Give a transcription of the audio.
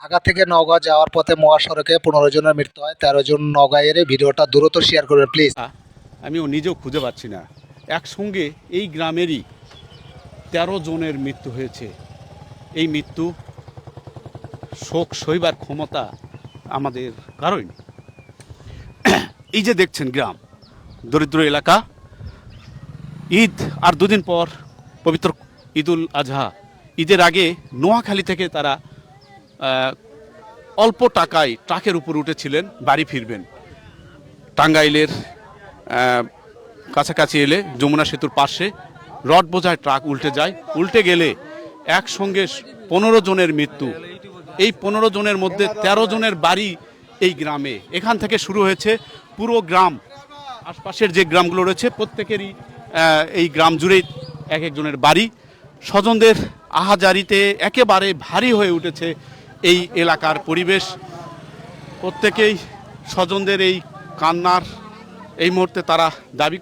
ঢাকা থেকে নওগাঁ যাওয়ার পথে মহাসড়কে 15 জনের মৃত্যু হয়, 13 জন নওগাঁয়ের। এই ভিডিওটা দ্রুত শেয়ার করবেন প্লিজ। আমিও নিজেও খুঁজে পাচ্ছি না। একসঙ্গে এই গ্রামেরই 13 জনের মৃত্যু হয়েছে। এই মৃত্যু শোক সইবার ক্ষমতা আমাদের কারোই নেই। এই যে দেখছেন গ্রাম, দরিদ্র এলাকা। ঈদ আর দুদিন পর পবিত্র ঈদুল আজহা। ঈদের আগে নোয়াখালী থেকে তারা অল্প টাকায় ট্রাকের উপর উঠেছিলেন, বাড়ি ফিরবেন। টাঙ্গাইলের কাছাকাছি এলে যমুনা সেতুর পাশে রড বোঝায় ট্রাক উল্টে যায়। উল্টে গেলে একসঙ্গে 15 জনের মৃত্যু। এই 15 জনের মধ্যে 13 জনের বাড়ি এই গ্রামে। এখান থেকে শুরু হয়েছে পুরো গ্রাম। আশপাশের যে গ্রামগুলো রয়েছে প্রত্যেকেরই এই গ্রাম জুড়েই এক একজনের বাড়ি। স্বজনদের আহাজারিতে একেবারে ভারী হয়ে উঠেছে এই এলাকার পরিবেশ। প্রত্যেকেই স্বজনদের এই কান্নার এই মুহূর্তে তারা দাবি